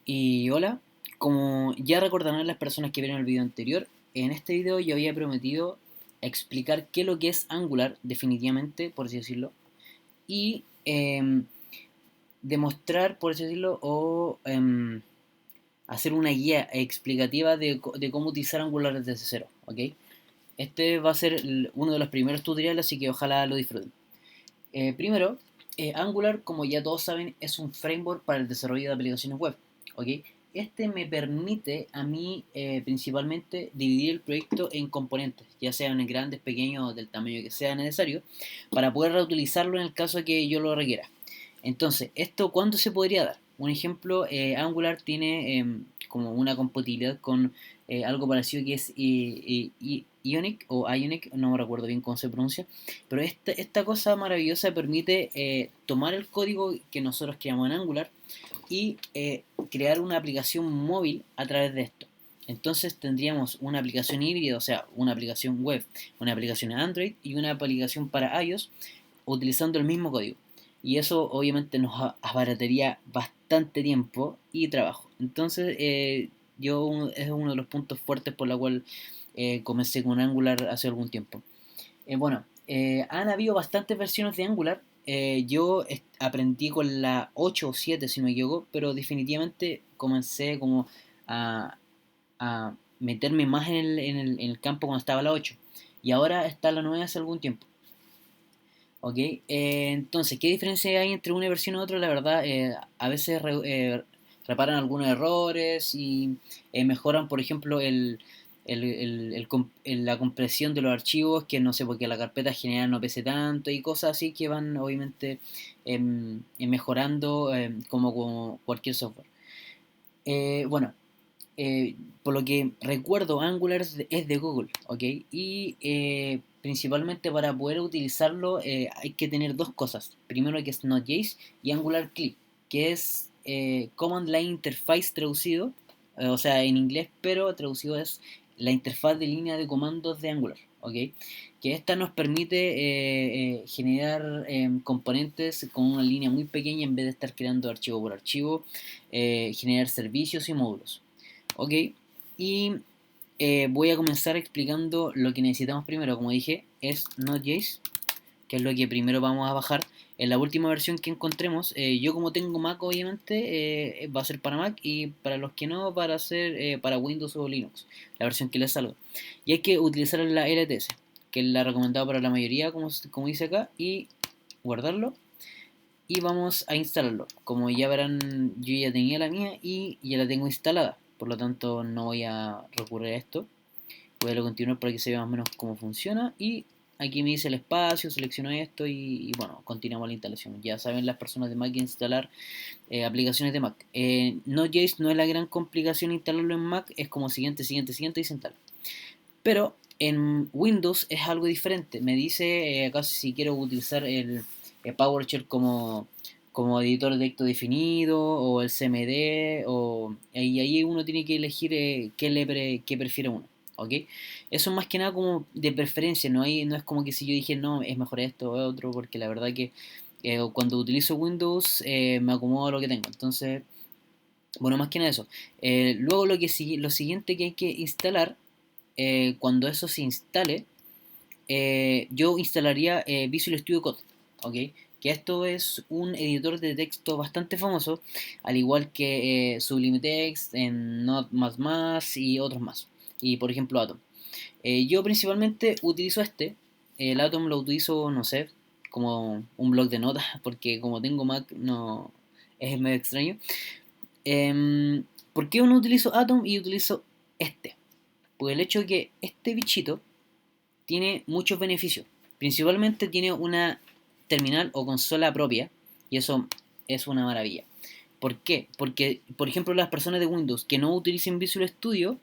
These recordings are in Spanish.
Y hola, como ya recordarán las personas que vieron el video anterior, en este video yo había prometido explicar qué es lo que es Angular, definitivamente, por así decirlo, y demostrar, por así decirlo, o hacer una guía explicativa de cómo utilizar Angular desde cero, ¿ok? Este va a ser uno de los primeros tutoriales, así que ojalá lo disfruten. Primero, Angular, como ya todos saben, es un framework para el desarrollo de aplicaciones web. ¿Ok? Este me permite a mí principalmente dividir el proyecto en componentes, ya sean en grandes, pequeños o del tamaño que sea necesario, para poder reutilizarlo en el caso de que yo lo requiera. Entonces, ¿esto cuándo se podría dar? Un ejemplo, Angular tiene como una compatibilidad con algo parecido que es Ionic o Ionic, no me recuerdo bien cómo se pronuncia, pero esta cosa maravillosa permite tomar el código que nosotros creamos en Angular y crear una aplicación móvil a través de esto. Entonces tendríamos una aplicación híbrida, o sea, una aplicación web, una aplicación Android y una aplicación para iOS utilizando el mismo código. Y eso obviamente nos abarataría bastante tiempo y trabajo. Entonces, es uno de los puntos fuertes por la cual comencé con Angular hace algún tiempo. Han habido bastantes versiones de Angular. Yo aprendí con la 8 o 7, si no me equivoco, pero definitivamente comencé como a, a meterme más en el campo cuando estaba la 8. Y ahora está la 9 hace algún tiempo. ¿Ok? Entonces, ¿qué diferencia hay entre una versión y otra? La verdad, a veces reparan algunos errores y mejoran, por ejemplo, la compresión de los archivos, que no sé, porque la carpeta general no pese tanto y cosas así que van, obviamente, mejorando como cualquier software. Eh, bueno, por lo que recuerdo, Angular es de Google, ¿ok? Y principalmente para poder utilizarlo hay que tener dos cosas. Primero que es Node.js y Angular Clip, que es Command Line Interface traducido, o sea, en inglés, pero traducido es la interfaz de línea de comandos de Angular, ¿ok? Que esta nos permite generar componentes con una línea muy pequeña en vez de estar creando archivo por archivo, generar servicios y módulos. Ok, y voy a comenzar explicando lo que necesitamos primero. Como dije, es Node.js, que es lo que primero vamos a bajar. En la última versión que encontremos, yo como tengo Mac obviamente, va a ser para Mac y para los que no, para hacer para Windows o Linux, la versión que les salga. Y hay que utilizar la LTS, que es la recomendada para la mayoría, como dice acá, y guardarlo. Y vamos a instalarlo. Como ya verán, yo ya tenía la mía y ya la tengo instalada. Por lo tanto, no voy a recurrir a esto. Voy a continuar para que se vea más o menos cómo funciona. Y aquí me dice el espacio, selecciono esto y bueno, continuamos la instalación. Ya saben las personas de Mac instalar aplicaciones de Mac. Node.js no es la gran complicación instalarlo en Mac, es como siguiente, siguiente, siguiente y se instala. Pero en Windows es algo diferente. Me dice acá si quiero utilizar el PowerShell como editor de texto definido o el CMD y ahí uno tiene que elegir qué prefiere uno. ¿Ok? Eso es más que nada como de preferencia, no es como que si yo dije no, es mejor esto o otro, porque la verdad que cuando utilizo Windows me acomodo a lo que tengo. Entonces, bueno, más que nada eso. Luego lo siguiente que hay que instalar cuando eso se instale, yo instalaría Visual Studio Code, ¿ok? Que esto es un editor de texto bastante famoso, al igual que Sublime Text, en Node++ y otros más. Y por ejemplo Atom. Yo principalmente utilizo el Atom lo utilizo, no sé, como un blog de notas, porque como tengo Mac no es medio extraño. ¿Por qué no utilizo Atom y utilizo este? Pues el hecho de que este bichito tiene muchos beneficios. Principalmente tiene una terminal o consola propia y eso es una maravilla. ¿Por qué? Porque, por ejemplo, las personas de Windows que no utilicen Visual Studio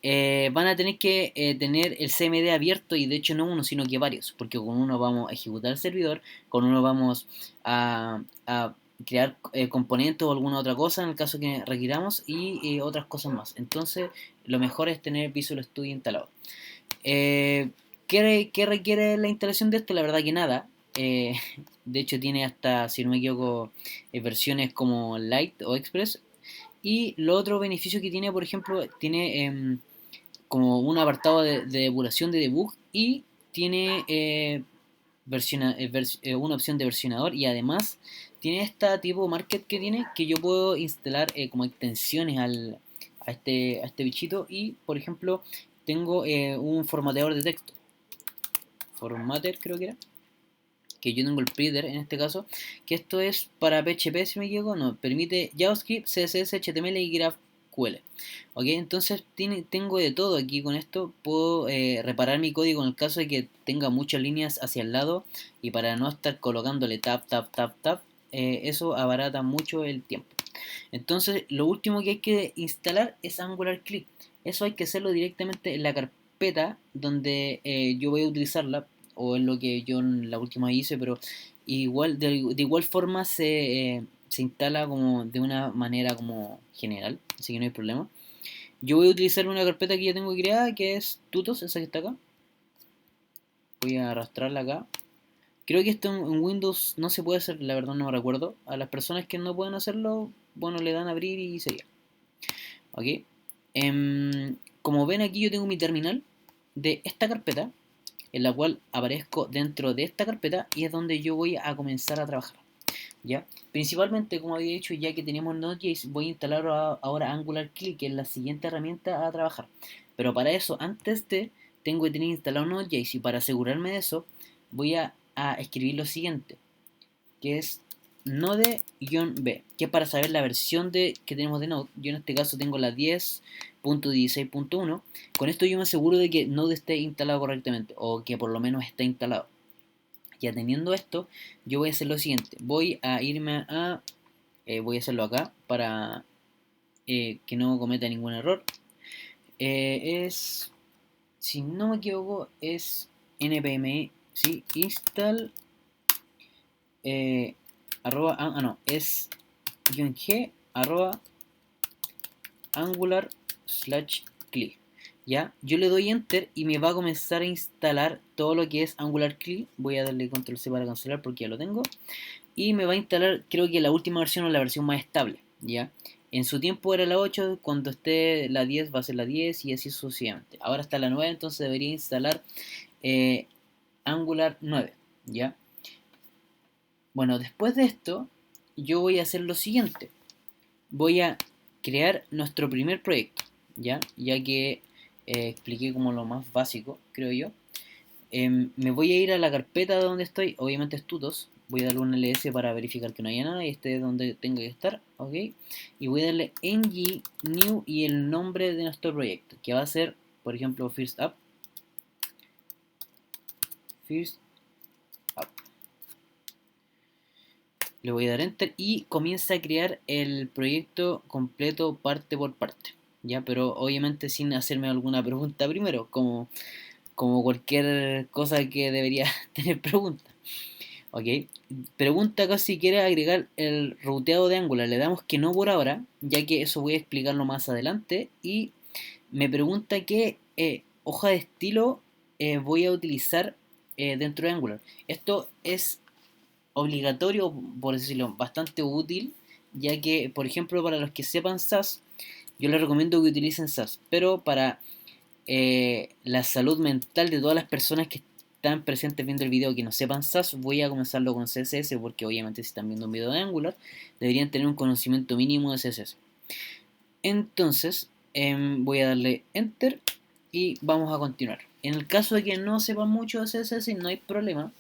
van a tener que tener el CMD abierto y de hecho no uno, sino que varios, porque con uno vamos a ejecutar el servidor, con uno vamos a crear componentes o alguna otra cosa en el caso que requiramos y otras cosas más. Entonces, lo mejor es tener Visual Studio instalado. Eh, ¿qué requiere la instalación de esto? La verdad que nada. De hecho tiene hasta, si no me equivoco, versiones como Lite o Express. Y lo otro beneficio que tiene, por ejemplo, tiene como un apartado de depuración de debug y tiene una opción de versionador y además tiene esta tipo market que tiene que yo puedo instalar como extensiones a este bichito y por ejemplo tengo un formateador de texto, formatter creo que era, que yo tengo el Reader en este caso, que esto es para PHP si me equivoco, no, permite JavaScript, CSS, HTML y GraphQL. Ok, entonces tengo de todo aquí con esto, puedo reparar mi código en el caso de que tenga muchas líneas hacia el lado y para no estar colocándole tab, tab, tab, tab, eso abarata mucho el tiempo. Entonces lo último que hay que instalar es Angular Click. Eso hay que hacerlo directamente en la carpeta donde yo voy a utilizarla o en lo que yo en la última hice, pero igual de igual forma se instala como de una manera como general, así que no hay problema. Yo voy a utilizar una carpeta que ya tengo creada que es tutos, esa que está acá. Voy a arrastrarla acá. Creo que esto en Windows no se puede hacer, la verdad no me recuerdo. A las personas que no pueden hacerlo, bueno, le dan a abrir y seguir. ¿Ok? Como ven aquí yo tengo mi terminal de esta carpeta, en la cual aparezco dentro de esta carpeta y es donde yo voy a comenzar a trabajar. ¿Ya? Principalmente, como había dicho, ya que tenemos Node.js, voy a instalar ahora Angular Click, que es la siguiente herramienta a trabajar. Pero para eso, antes tengo que tener instalado Node.js y para asegurarme de eso, voy a escribir lo siguiente, que es Node-B, que es para saber la versión que tenemos de Node. Yo en este caso tengo la 10.16.1. Con esto yo me aseguro de que Node esté instalado correctamente, o que por lo menos esté instalado. Ya teniendo esto, yo voy a hacer lo siguiente. Voy a irme voy a hacerlo acá para que no cometa ningún error. Si no me equivoco, es npm, ¿sí? Install no, es -g arroba angular slash CLI. Ya, yo le doy enter y me va a comenzar a instalar todo lo que es Angular CLI. Voy a darle control C para cancelar porque ya lo tengo. Y me va a instalar, creo que la última versión o la versión más estable. Ya, en su tiempo era la 8, cuando esté la 10 va a ser la 10 y así sucesivamente. Ahora está la 9, entonces debería instalar Angular 9. Ya, bueno, después de esto, yo voy a hacer lo siguiente. Voy a crear nuestro primer proyecto, ya que expliqué como lo más básico, creo yo. Me voy a ir a la carpeta donde estoy, obviamente es tutos, voy a darle un ls para verificar que no haya nada y este es donde tengo que estar, ok, y voy a darle ng new y el nombre de nuestro proyecto, que va a ser, por ejemplo, first up, le voy a dar enter y comienza a crear el proyecto completo parte por parte, ya, pero obviamente sin hacerme alguna pregunta primero, como cualquier cosa que debería tener pregunta. Ok, pregunta acá si quiere agregar el ruteado de Angular. Le damos que no por ahora, ya que eso voy a explicarlo más adelante. Y me pregunta qué hoja de estilo voy a utilizar dentro de Angular. Esto es obligatorio, por decirlo, bastante útil, ya que, por ejemplo, para los que sepan SAS, yo les recomiendo que utilicen SAS, pero para la salud mental de todas las personas que están presentes viendo el video que no sepan SAS, voy a comenzarlo con CSS porque obviamente si están viendo un video de Angular deberían tener un conocimiento mínimo de CSS. Entonces voy a darle enter y vamos a continuar. En el caso de que no sepan mucho de CSS no hay problema,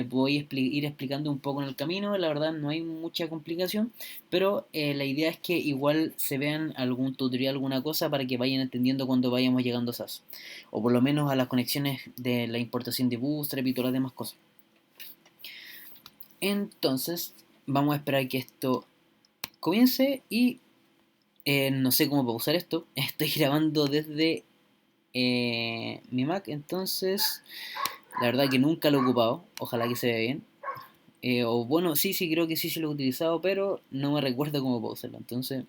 voy a ir explicando un poco en el camino, la verdad no hay mucha complicación, pero la idea es que igual se vean algún tutorial, alguna cosa para que vayan entendiendo cuando vayamos llegando a SAS, o por lo menos a las conexiones de la importación de Bootstrap y todas las demás cosas. Entonces vamos a esperar que esto comience y no sé cómo pausar esto, estoy grabando desde mi Mac, entonces la verdad que nunca lo he ocupado, ojalá que se vea bien. O bueno, sí, creo que sí lo he utilizado, pero no me recuerdo cómo puedo hacerlo. Entonces,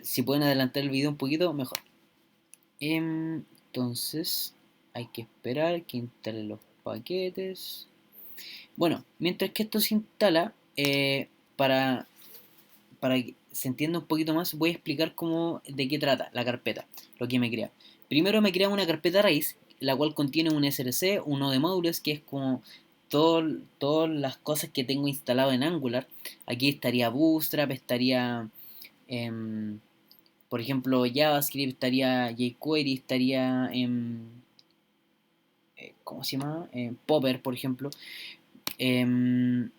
si pueden adelantar el video un poquito, mejor. Entonces, hay que esperar que instale los paquetes. Bueno, mientras que esto se instala, para se entienda un poquito más, voy a explicar de qué trata la carpeta, lo que me crea. Primero me crea una carpeta raíz, la cual contiene un SRC, un nodo de módulos, que es como todas las cosas que tengo instalado en Angular. Aquí estaría Bootstrap, estaría, em, por ejemplo, JavaScript, estaría jQuery, estaría, ¿cómo se llama? Popper, por ejemplo. Em,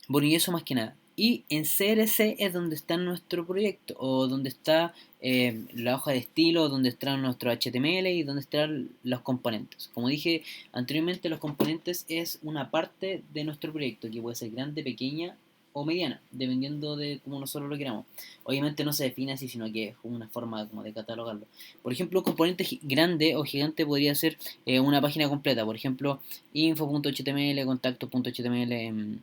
Bueno, y eso más que nada. Y en CRC es donde está nuestro proyecto, o donde está la hoja de estilo, donde están nuestro HTML y donde están los componentes. Como dije anteriormente, los componentes es una parte de nuestro proyecto, que puede ser grande, pequeña o mediana, dependiendo de cómo nosotros lo queramos. Obviamente no se define así, sino que es una forma como de catalogarlo. Por ejemplo, un componente grande o gigante podría ser una página completa. Por ejemplo, info.html, contacto.html,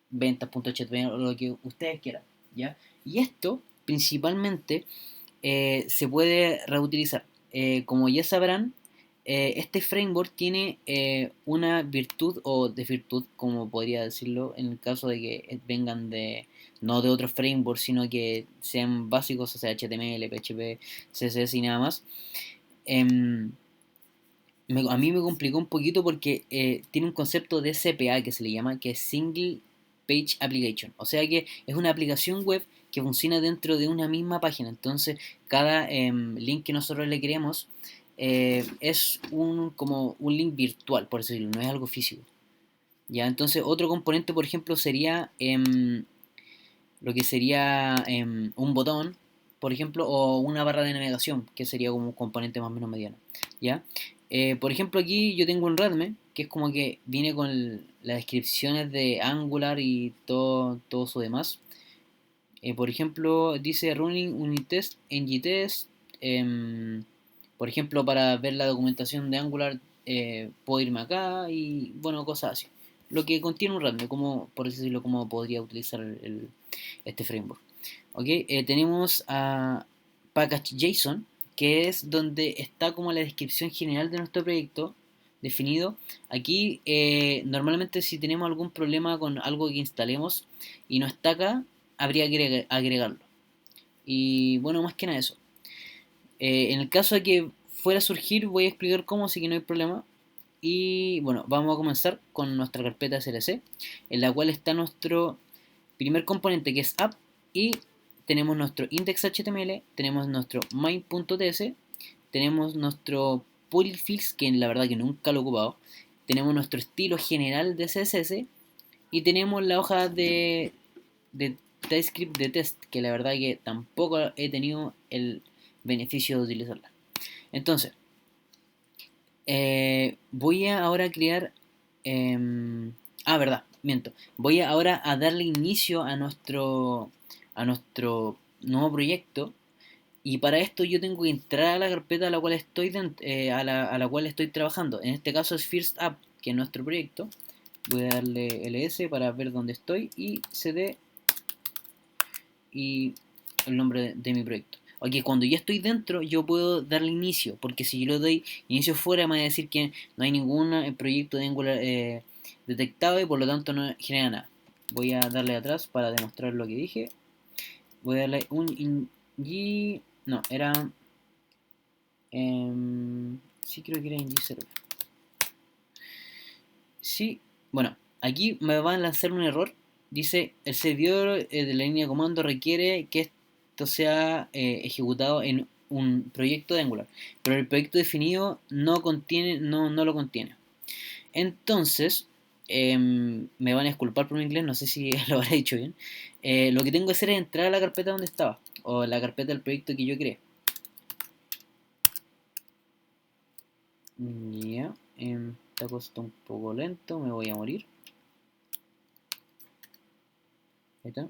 ventas.html o lo que ustedes quieran, ¿ya? Y esto principalmente se puede reutilizar. Como ya sabrán, este framework tiene una virtud o desvirtud, como podría decirlo, en el caso de que vengan no de otros frameworks, sino que sean básicos, o sea, HTML, PHP, CSS y nada más. Em, a mí me complicó un poquito porque tiene un concepto de CPA que se le llama, que es Single Page Application. O sea que es una aplicación web que funciona dentro de una misma página. Entonces, cada link que nosotros le creemos es como un link virtual, por decirlo, no es algo físico. ¿Ya? Entonces, otro componente, por ejemplo, sería lo que sería un botón, por ejemplo, o una barra de navegación, que sería como un componente más o menos mediano, ¿ya? Por ejemplo, aquí yo tengo un Redme, que es como que viene con las descripciones de Angular y todo su demás. Por ejemplo, dice Running Unit Test, NGTest. Por ejemplo, para ver la documentación de Angular, puedo irme acá y, bueno, cosas así. Lo que contiene un Redme, como, por decirlo, como podría utilizar este framework. ¿Ok? Tenemos a package.json, que es donde está como la descripción general de nuestro proyecto definido. Aquí, normalmente si tenemos algún problema con algo que instalemos y no está acá, habría que agregarlo. Y bueno, más que nada eso. En el caso de que fuera a surgir, voy a explicar cómo, así que no hay problema. Y bueno, vamos a comenzar con nuestra carpeta SLC, en la cual está nuestro primer componente, que es app, y tenemos nuestro index.html, tenemos nuestro main.ts, tenemos nuestro polyfills, que la verdad que nunca lo he ocupado, tenemos nuestro estilo general de CSS y tenemos la hoja de TypeScript de test, que la verdad que tampoco he tenido el beneficio de utilizarla. Entonces, voy a ahora crear... verdad, miento. Voy ahora a darle inicio a nuestro nuevo proyecto. Y para esto yo tengo que entrar a la carpeta a la cual a la cual estoy trabajando. En este caso es First App, que es nuestro proyecto. Voy a darle ls para ver dónde estoy y cd y el nombre de mi proyecto. Ok, cuando ya estoy dentro, yo puedo darle inicio, porque si yo le doy inicio fuera, me va a decir que no hay ningún proyecto de Angular detectado y por lo tanto no genera nada. Voy a darle atrás para demostrar lo que dije. Voy a darle un no, era... sí, creo que era ng0. Sí, bueno, aquí me van a lanzar un error. Dice, el servidor de la línea de comando requiere que esto sea ejecutado en un proyecto de Angular, pero el proyecto definido no lo contiene. Entonces, me van a disculpar por mi inglés, no sé si lo habré dicho bien. Lo que tengo que hacer es entrar a la carpeta donde estaba, o la carpeta del proyecto que yo creé. Ya, esta cosa está un poco lento, me voy a morir. Ahí está.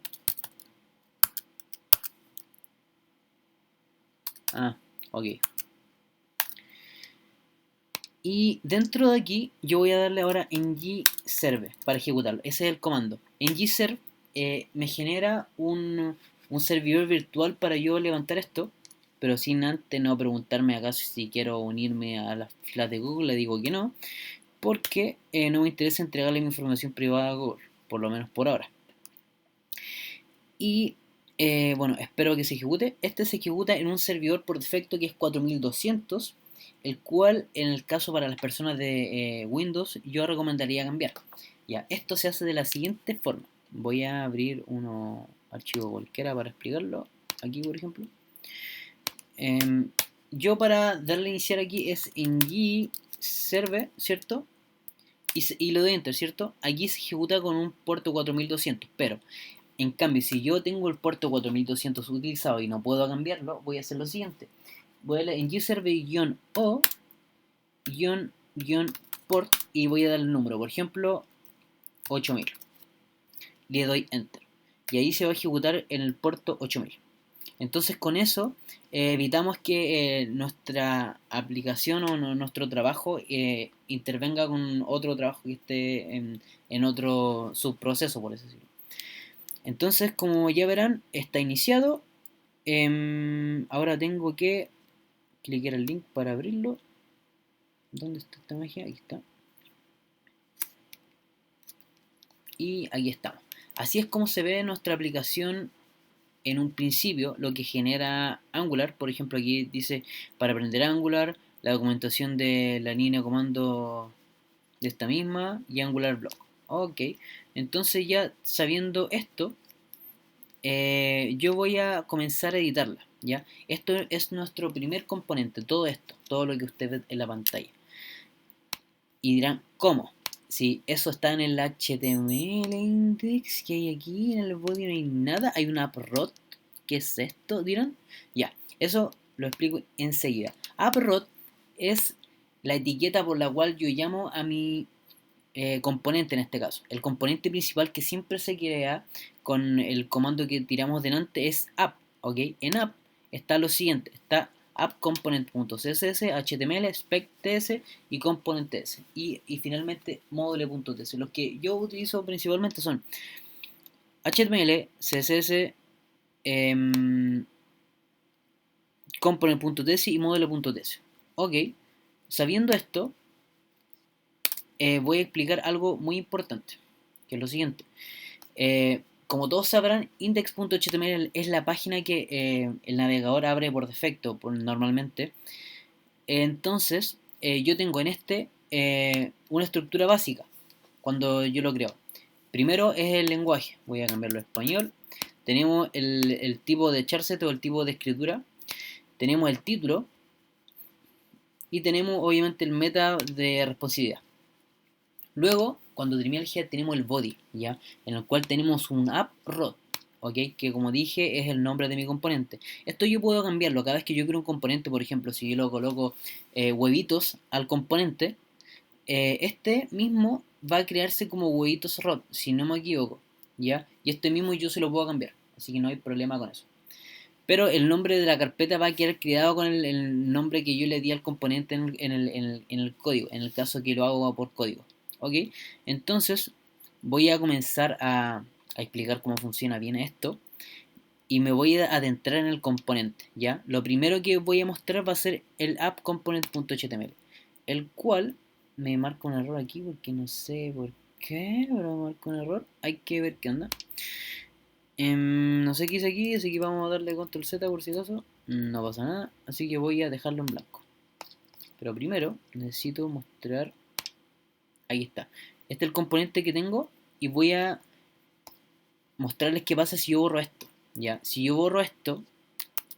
Ok. Y dentro de aquí yo voy a darle ahora ngserve para ejecutarlo. Ese es el comando. Ngserve me genera un servidor virtual para yo levantar esto, pero sin antes no preguntarme acaso si quiero unirme a las filas de Google. Le digo que no, porque no me interesa entregarle mi información privada a Google, por lo menos por ahora. Y Bueno, espero que se ejecute. Este se ejecuta en un servidor por defecto que es 4200, el cual en el caso para las personas de Windows yo recomendaría cambiar. Ya, esto se hace de la siguiente forma. Voy a abrir un archivo cualquiera para explicarlo. Aquí, por ejemplo. Em, yo para darle a iniciar aquí es en gserve, ¿cierto? Y le doy enter, ¿cierto? Aquí se ejecuta con un puerto 4200, pero en cambio, si yo tengo el puerto 4200 utilizado y no puedo cambiarlo, voy a hacer lo siguiente. Voy a leer en gserve-o port y voy a dar el número, por ejemplo, 8000. Le doy enter. Y ahí se va a ejecutar en el puerto 8000. Entonces con eso evitamos que nuestra aplicación o nuestro trabajo intervenga con otro trabajo que esté en otro subproceso, por así decirlo. Entonces, como ya verán, está iniciado. Ahora tengo que clicar el link para abrirlo. ¿Dónde está esta magia? Aquí está. Y aquí estamos. Así es como se ve nuestra aplicación en un principio, lo que genera Angular. Por ejemplo, aquí dice para aprender Angular, la documentación de la línea de comando de esta misma y Angular Block. Ok, entonces ya sabiendo esto, yo voy a comenzar a editarla. ¿Ya? Esto es nuestro primer componente, todo esto, todo lo que usted ve en la pantalla. Y dirán, ¿cómo? Si eso está en el HTML index que hay aquí, en el body no hay nada, hay una prot, ¿qué es esto? Dirán, ya, eso lo explico enseguida. AppRot es la etiqueta por la cual yo llamo a mi componente en este caso. El componente principal que siempre se crea con el comando que tiramos delante es app, ¿ok? En app está lo siguiente, está appComponent.css, html, spec.ts y component.ts y finalmente module.ts. Los que yo utilizo principalmente son html, css, component.ts y module.ts. Ok, sabiendo esto, voy a explicar algo muy importante, que es lo siguiente. Como todos sabrán, index.html es la página que el navegador abre por defecto normalmente. Entonces, yo tengo en este una estructura básica cuando yo lo creo. Primero es el lenguaje, voy a cambiarlo a español. Tenemos el tipo de charset o el tipo de escritura. Tenemos el título y tenemos obviamente el meta de responsividad. Luego, cuando termina el head, tenemos el body, ¿ya? En el cual tenemos un AppRod, ¿ok? Que como dije es el nombre de mi componente. Esto yo puedo cambiarlo cada vez que yo creo un componente, por ejemplo, si yo lo coloco huevitos al componente, este mismo va a crearse como huevitos rod, si no me equivoco, ¿ya? Y este mismo yo se lo puedo cambiar, así que no hay problema con eso. Pero el nombre de la carpeta va a quedar creado con el nombre que yo le di al componente en el código, en el caso que lo hago por código. ¿Ok? Entonces voy a comenzar a explicar cómo funciona bien esto y me voy a adentrar en el componente. ¿Ya? Lo primero que voy a mostrar va a ser el appComponent.html, el cual me marca un error aquí porque no sé por qué, pero me marca un error. Hay que ver qué onda. No sé qué hice aquí, así que vamos a darle control Z por si acaso. No pasa nada, así que voy a dejarlo en blanco. Pero primero necesito mostrar. Ahí está. Este es el componente que tengo y voy a mostrarles qué pasa si yo borro esto. Ya, si yo borro esto,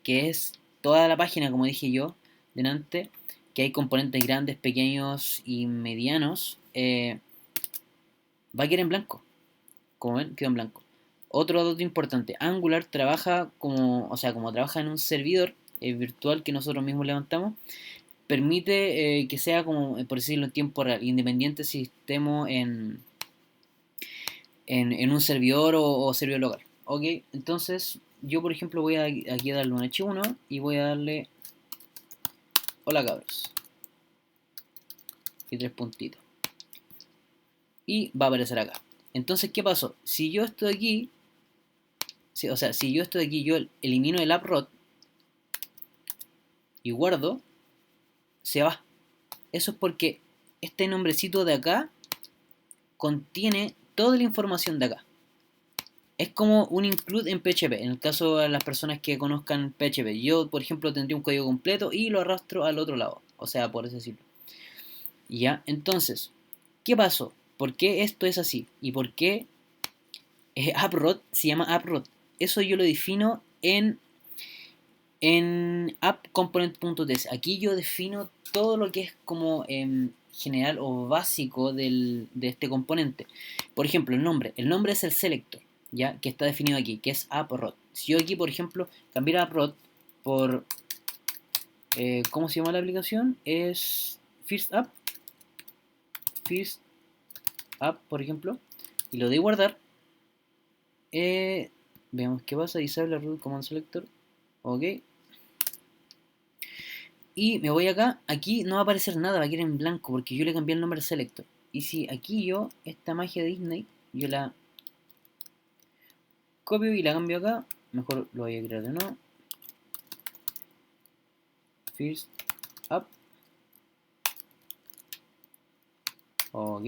que es toda la página, como dije yo delante, que hay componentes grandes, pequeños y medianos, va a quedar en blanco. Como ven, quedó en blanco. Otro dato importante, Angular trabaja como trabaja en un servidor virtual que nosotros mismos levantamos, permite que sea como, por decirlo, en tiempo real, independiente si estemos en un servidor o servidor local. Ok, entonces yo por ejemplo voy aquí a darle un H1 y voy a darle hola cabros y tres puntitos y va a aparecer acá. Entonces, ¿qué pasó? Si yo estoy aquí, si yo estoy aquí, yo elimino el AppRod y guardo, se va. Eso es porque este nombrecito de acá contiene toda la información de acá. Es como un include en PHP, en el caso de las personas que conozcan PHP. Yo, por ejemplo, tendría un código completo y lo arrastro al otro lado, o sea, por así decirlo. ¿Ya? Entonces, ¿qué pasó? ¿Por qué esto es así? ¿Y por qué AppRod se llama AppRod? Eso yo lo defino en appcomponent.ts. Aquí yo defino todo lo que es como general o básico de este componente. Por ejemplo, el nombre. El nombre es el selector, ¿ya? Que está definido aquí, que es AppRod. Si yo aquí, por ejemplo, cambiara AppRod por... ¿cómo se llama la aplicación? Es First App. First App, por ejemplo. Y lo doy a guardar. Veamos qué pasa. Disable root command selector. Ok. Y me voy acá, aquí no va a aparecer nada, va a quedar en blanco porque yo le cambié el nombre al selector. Y si aquí yo, esta magia de Disney, yo la copio y la cambio acá, mejor lo voy a crear de nuevo. First up. Ok.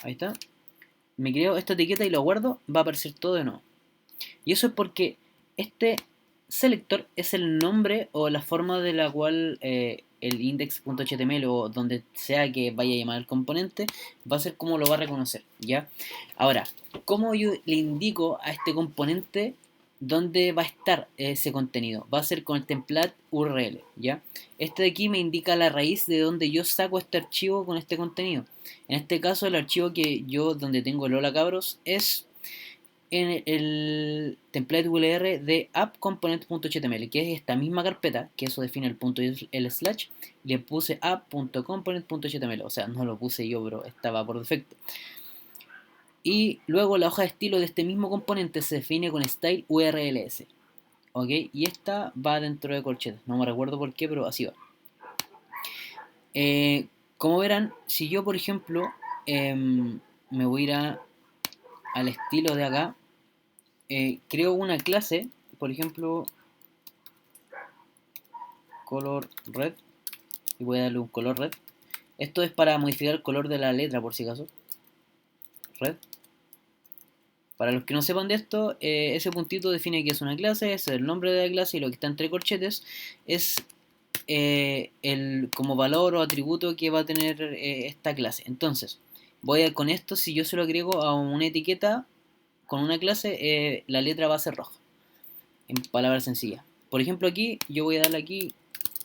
Ahí está. Me creo esta etiqueta y lo guardo, va a aparecer todo de nuevo. Y eso es porque este selector es el nombre o la forma de la cual el index.html o donde sea que vaya a llamar el componente va a ser como lo va a reconocer, ¿ya? Ahora, ¿cómo yo le indico a este componente dónde va a estar ese contenido? Va a ser con el template URL, ¿ya? Este de aquí me indica la raíz de donde yo saco este archivo con este contenido. En este caso, el archivo que yo, donde tengo el hola cabros, es en el template URL de appcomponent.html, que es esta misma carpeta, que eso define el punto y el slash, y le puse app.component.html, o sea, no lo puse yo, pero estaba por defecto. Y luego la hoja de estilo de este mismo componente se define con style urls, ¿ok? Y esta va dentro de corchetes, no me recuerdo por qué, pero así va. Como verán, si yo, por ejemplo, me voy a ir al estilo de acá, creo una clase, por ejemplo, color red, y voy a darle un color red. Esto es para modificar el color de la letra, por si acaso. Red. Para los que no sepan de esto, ese puntito define que es una clase, es el nombre de la clase y lo que está entre corchetes es el como valor o atributo que va a tener esta clase. Entonces, con esto, si yo se lo agrego a una etiqueta con una clase, la letra va a ser roja. En palabras sencillas. Por ejemplo, aquí yo voy a darle aquí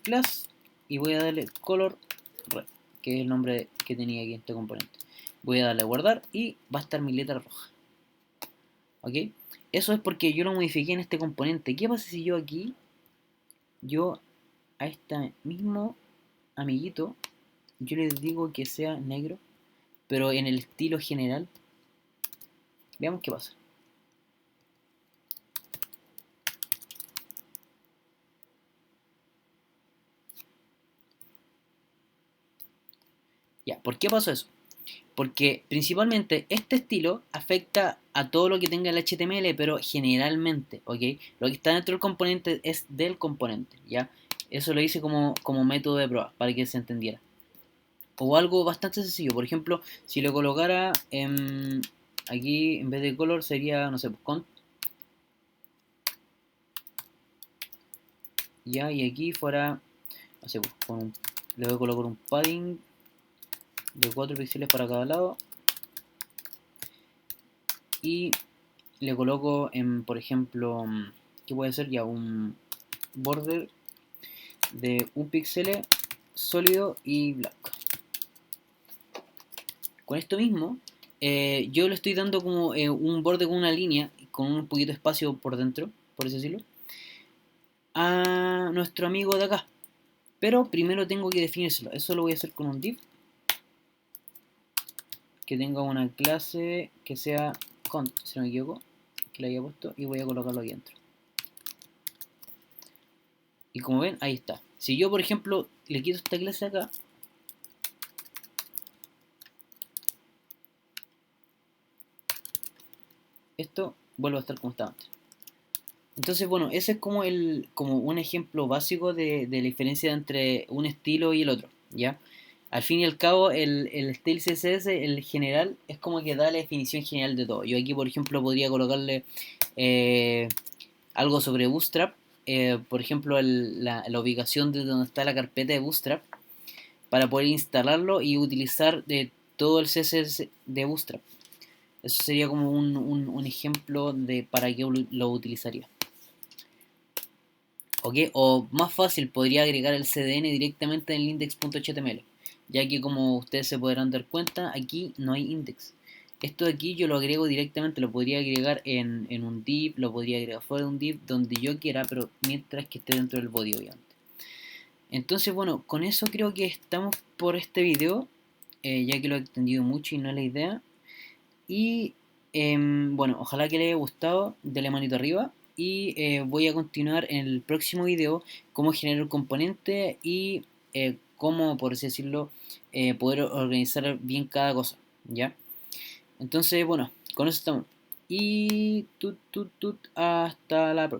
class y voy a darle color red, que es el nombre que tenía aquí en este componente. Voy a darle a guardar y va a estar mi letra roja. ¿Ok? Eso es porque yo lo modifiqué en este componente. ¿Qué pasa si yo aquí, yo a este mismo amiguito, yo le digo que sea negro, pero en el estilo general? Veamos qué pasa. Ya, ¿por qué pasó eso? Porque principalmente este estilo afecta a todo lo que tenga el HTML, pero generalmente, ¿ok? Lo que está dentro del componente es del componente, ¿ya? Eso lo hice como método de prueba, para que se entendiera. O algo bastante sencillo, por ejemplo, si lo colocara aquí en vez de color sería, no sé, pues con, ya, y aquí fuera, no sé, pues le voy a colocar un padding de 4 píxeles para cada lado y le coloco en, por ejemplo, ¿qué puede ser? Ya un border de un píxel sólido y blanco. Con esto mismo, yo le estoy dando como un borde con una línea, con un poquito de espacio por dentro, por así decirlo, a nuestro amigo de acá. Pero primero tengo que definírselo. Eso lo voy a hacer con un div que tenga una clase que sea cont, si no me equivoco, que le haya puesto, y voy a colocarlo aquí dentro. Y como ven, ahí está. Si yo, por ejemplo, le quito esta clase acá, esto vuelve a estar como estaba antes. Entonces, bueno, ese es como un ejemplo básico de la diferencia entre un estilo y el otro, ¿ya? Al fin y al cabo, el style CSS, el general, es como que da la definición general de todo. Yo aquí, por ejemplo, podría colocarle eh, algo sobre Bootstrap, por ejemplo, la ubicación de donde está la carpeta de Bootstrap, para poder instalarlo y utilizar de todo el CSS de Bootstrap. Eso sería como un ejemplo de para qué lo utilizaría. ¿Ok? O más fácil, podría agregar el CDN directamente en el index.html, ya que como ustedes se podrán dar cuenta, aquí no hay index. Esto de aquí yo lo agrego directamente, lo podría agregar en un div, lo podría agregar fuera de un div, donde yo quiera, pero mientras que esté dentro del body, obviamente. Entonces, bueno, con eso creo que estamos por este video, ya que lo he extendido mucho y no es la idea. Y bueno, ojalá que les haya gustado, denle manito arriba. Y voy a continuar en el próximo video cómo generar un componente y cómo, por así decirlo, poder organizar bien cada cosa, ¿ya? Entonces, bueno, con eso estamos. Y hasta la próxima.